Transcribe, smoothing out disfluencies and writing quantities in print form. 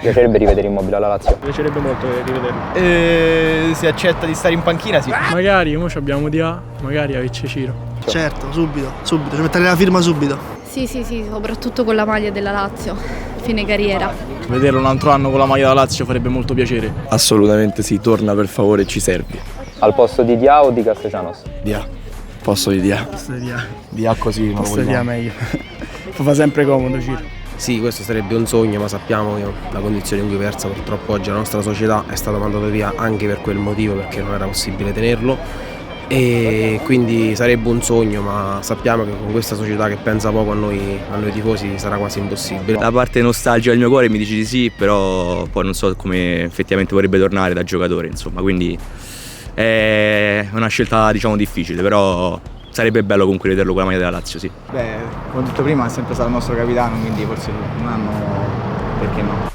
Piacerebbe rivedere Immobile alla Lazio? Mi piacerebbe molto rivederlo. Se accetta di stare in panchina, sì. Magari, ora abbiamo Dia, magari Avic Ciro. Certo, subito, ci metterei la firma subito. Sì, soprattutto con la maglia della Lazio, fine carriera. Vederlo un altro anno con la maglia della Lazio farebbe molto piacere. Assolutamente sì, torna per favore, ci servi. Al posto di Dia o di Castellanos? Dia, posto di Dia. Dia così, non Posso dire meglio. fa sempre comodo Ciro. Sì, questo sarebbe un sogno, ma sappiamo che la condizione in cui versa purtroppo oggi la nostra società è stato mandato via anche per quel motivo, perché non era possibile tenerlo, e quindi sarebbe un sogno, ma sappiamo che con questa società che pensa poco a noi tifosi sarà quasi impossibile. La parte nostalgica del mio cuore mi dice di sì, però poi non so come effettivamente vorrebbe tornare da giocatore, insomma, quindi è una scelta diciamo difficile, però sarebbe bello comunque vederlo con la maglia della Lazio, sì. Beh, come ho detto prima, è sempre stato il nostro capitano, quindi forse un anno, perché no?